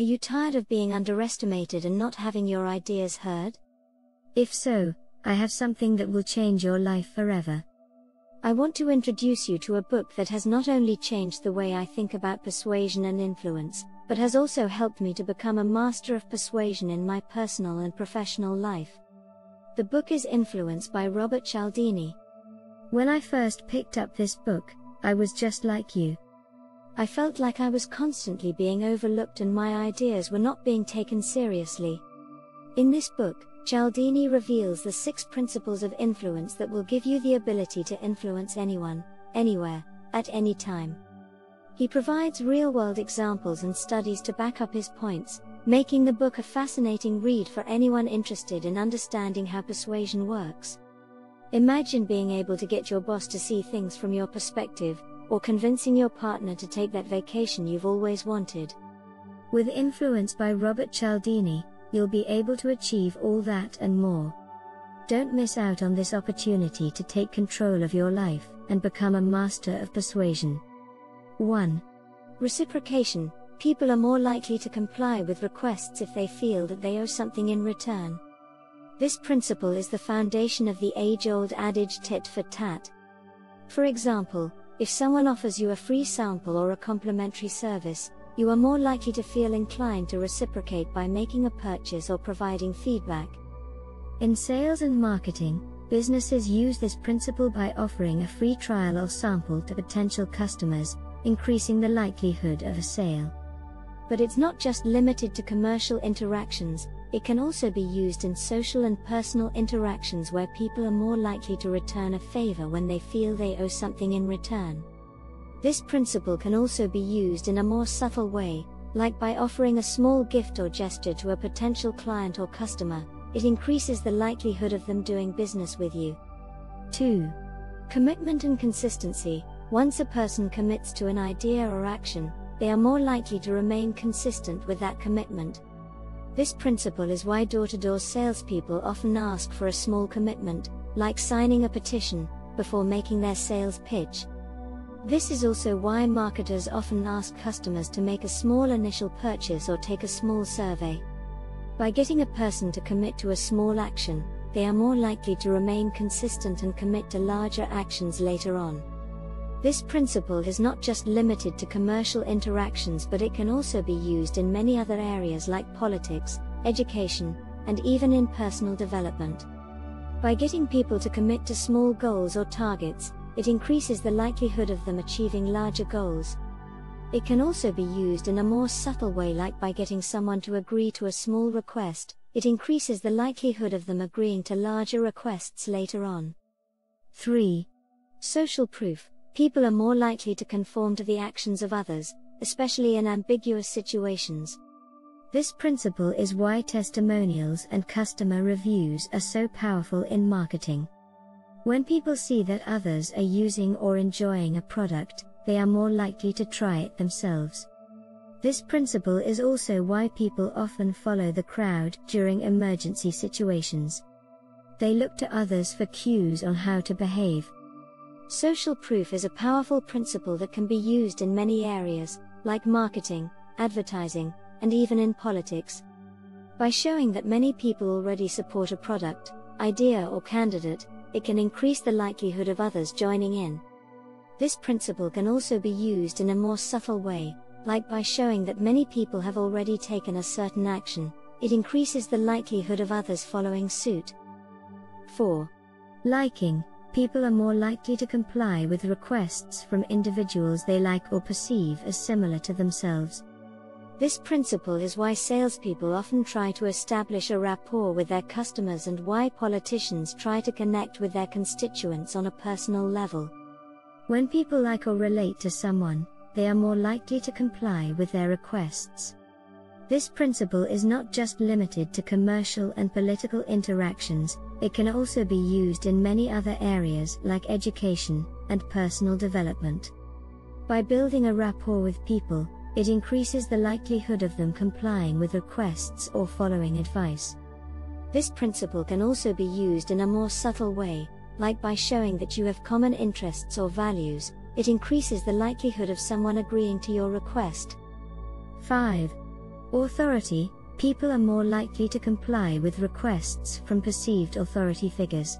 Are you tired of being underestimated and not having your ideas heard? If so, I have something that will change your life forever. I want to introduce you to a book that has not only changed the way I think about persuasion and influence, but has also helped me to become a master of persuasion in my personal and professional life. The book is Influence by Robert Cialdini. When I first picked up this book, I was just like you. I felt like I was constantly being overlooked and my ideas were not being taken seriously. In this book, Cialdini reveals the 6 principles of influence that will give you the ability to influence anyone, anywhere, at any time. He provides real-world examples and studies to back up his points, making the book a fascinating read for anyone interested in understanding how persuasion works. Imagine being able to get your boss to see things from your perspective, or convincing your partner to take that vacation you've always wanted. With Influence by Robert Cialdini, you'll be able to achieve all that and more. Don't miss out on this opportunity to take control of your life and become a master of persuasion. 1. Reciprocation. People are more likely to comply with requests if they feel that they owe something in return. This principle is the foundation of the age-old adage tit for tat. For example, if someone offers you a free sample or a complimentary service, you are more likely to feel inclined to reciprocate by making a purchase or providing feedback. In sales and marketing, businesses use this principle by offering a free trial or sample to potential customers, increasing the likelihood of a sale. But it's not just limited to commercial interactions, it can also be used in social and personal interactions where people are more likely to return a favor when they feel they owe something in return. This principle can also be used in a more subtle way, like by offering a small gift or gesture to a potential client or customer. It increases the likelihood of them doing business with you. 2. Commitment and consistency. Once a person commits to an idea or action, they are more likely to remain consistent with that commitment. This principle is why door-to-door salespeople often ask for a small commitment, like signing a petition, before making their sales pitch. This is also why marketers often ask customers to make a small initial purchase or take a small survey. By getting a person to commit to a small action, they are more likely to remain consistent and commit to larger actions later on. This principle is not just limited to commercial interactions, but it can also be used in many other areas like politics, education, and even in personal development. By getting people to commit to small goals or targets, it increases the likelihood of them achieving larger goals. It can also be used in a more subtle way, like by getting someone to agree to a small request. It increases the likelihood of them agreeing to larger requests later on. 3. Social proof. People are more likely to conform to the actions of others, especially in ambiguous situations. This principle is why testimonials and customer reviews are so powerful in marketing. When people see that others are using or enjoying a product, they are more likely to try it themselves. This principle is also why people often follow the crowd during emergency situations. They look to others for cues on how to behave. Social proof is a powerful principle that can be used in many areas, like marketing, advertising, and even in politics. By showing that many people already support a product, idea, or candidate, it can increase the likelihood of others joining in. This principle can also be used in a more subtle way, like by showing that many people have already taken a certain action. It increases the likelihood of others following suit. 4. Liking. People are more likely to comply with requests from individuals they like or perceive as similar to themselves. This principle is why salespeople often try to establish a rapport with their customers and why politicians try to connect with their constituents on a personal level. When people like or relate to someone, they are more likely to comply with their requests. This principle is not just limited to commercial and political interactions, it can also be used in many other areas like education and personal development. By building a rapport with people, it increases the likelihood of them complying with requests or following advice. This principle can also be used in a more subtle way, like by showing that you have common interests or values. It increases the likelihood of someone agreeing to your request. 5. Authority. People are more likely to comply with requests from perceived authority figures.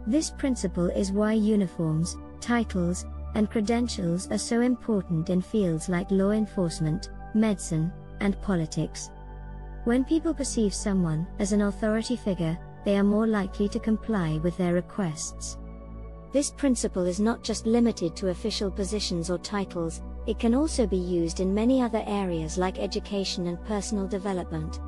This principle is why uniforms, titles, and credentials are so important in fields like law enforcement, medicine, and politics. When people perceive someone as an authority figure, they are more likely to comply with their requests. This principle is not just limited to official positions or titles, it can also be used in many other areas like education and personal development.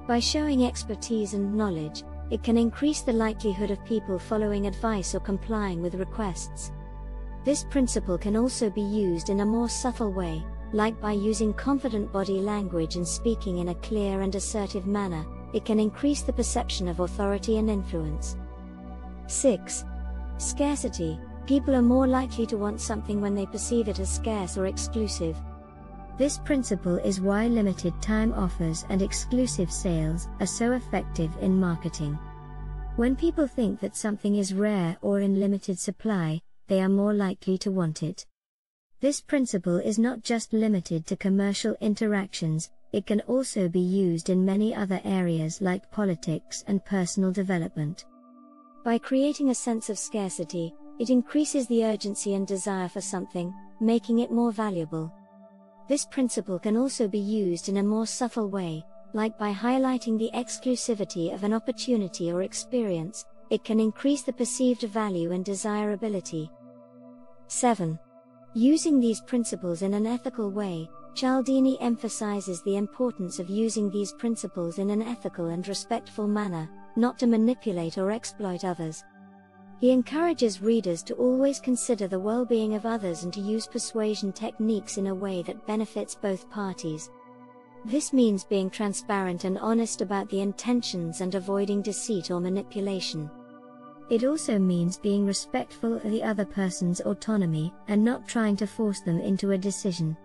By showing expertise and knowledge, it can increase the likelihood of people following advice or complying with requests. This principle can also be used in a more subtle way, like by using confident body language and speaking in a clear and assertive manner. It can increase the perception of authority and influence. 6. Scarcity. People are more likely to want something when they perceive it as scarce or exclusive. This principle is why limited time offers and exclusive sales are so effective in marketing. When people think that something is rare or in limited supply, they are more likely to want it. This principle is not just limited to commercial interactions, it can also be used in many other areas like politics and personal development. By creating a sense of scarcity, it increases the urgency and desire for something, making it more valuable. This principle can also be used in a more subtle way, like by highlighting the exclusivity of an opportunity or experience. It can increase the perceived value and desirability. 7. Using these principles in an ethical way. Cialdini emphasizes the importance of using these principles in an ethical and respectful manner, not to manipulate or exploit others. He encourages readers to always consider the well-being of others and to use persuasion techniques in a way that benefits both parties. This means being transparent and honest about the intentions and avoiding deceit or manipulation. It also means being respectful of the other person's autonomy and not trying to force them into a decision.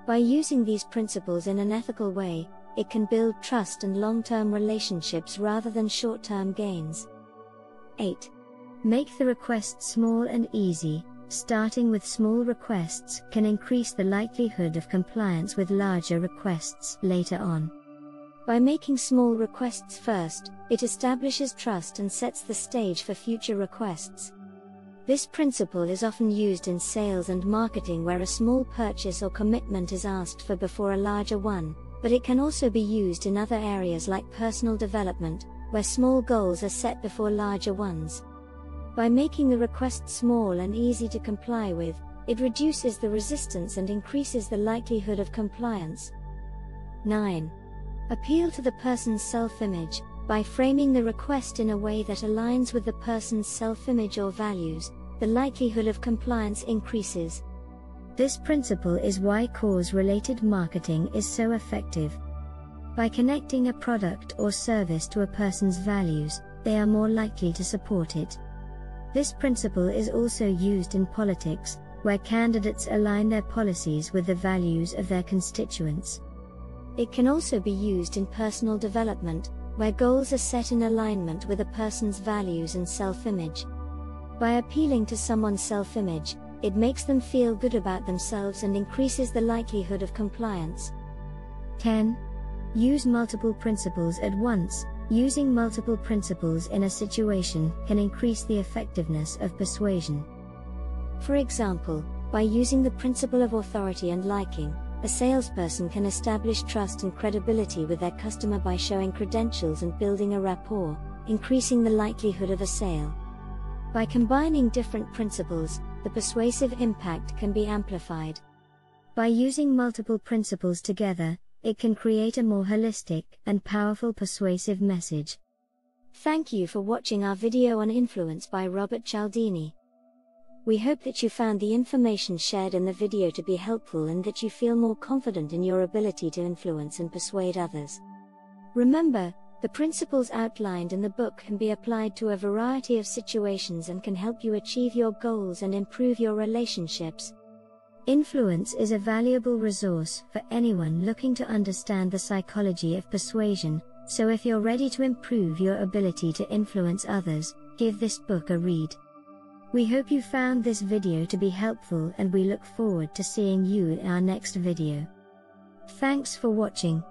By using these principles in an ethical way, it can build trust and long-term relationships rather than short-term gains. 8. Make the request small and easy. Starting with small requests can increase the likelihood of compliance with larger requests later on. By making small requests first, it establishes trust and sets the stage for future requests. This principle is often used in sales and marketing where a small purchase or commitment is asked for before a larger one, but it can also be used in other areas like personal development, where small goals are set before larger ones. By making the request small and easy to comply with, it reduces the resistance and increases the likelihood of compliance. 9. Appeal to the person's self-image. By framing the request in a way that aligns with the person's self-image or values, the likelihood of compliance increases. This principle is why cause-related marketing is so effective. By connecting a product or service to a person's values, they are more likely to support it. This principle is also used in politics, where candidates align their policies with the values of their constituents. It can also be used in personal development, where goals are set in alignment with a person's values and self-image. By appealing to someone's self-image, it makes them feel good about themselves and increases the likelihood of compliance. 10. Use multiple principles at once. Using multiple principles in a situation can increase the effectiveness of persuasion. For example, by using the principle of authority and liking, a salesperson can establish trust and credibility with their customer by showing credentials and building a rapport, increasing the likelihood of a sale. By combining different principles, the persuasive impact can be amplified. By using multiple principles together, it can create a more holistic and powerful persuasive message. Thank you for watching our video on influence by Robert Cialdini. We hope that you found the information shared in the video to be helpful and that you feel more confident in your ability to influence and persuade others. Remember, the principles outlined in the book can be applied to a variety of situations and can help you achieve your goals and improve your relationships. Influence is a valuable resource for anyone looking to understand the psychology of persuasion, so if you're ready to improve your ability to influence others, give this book a read. We hope you found this video to be helpful and we look forward to seeing you in our next video. Thanks for watching.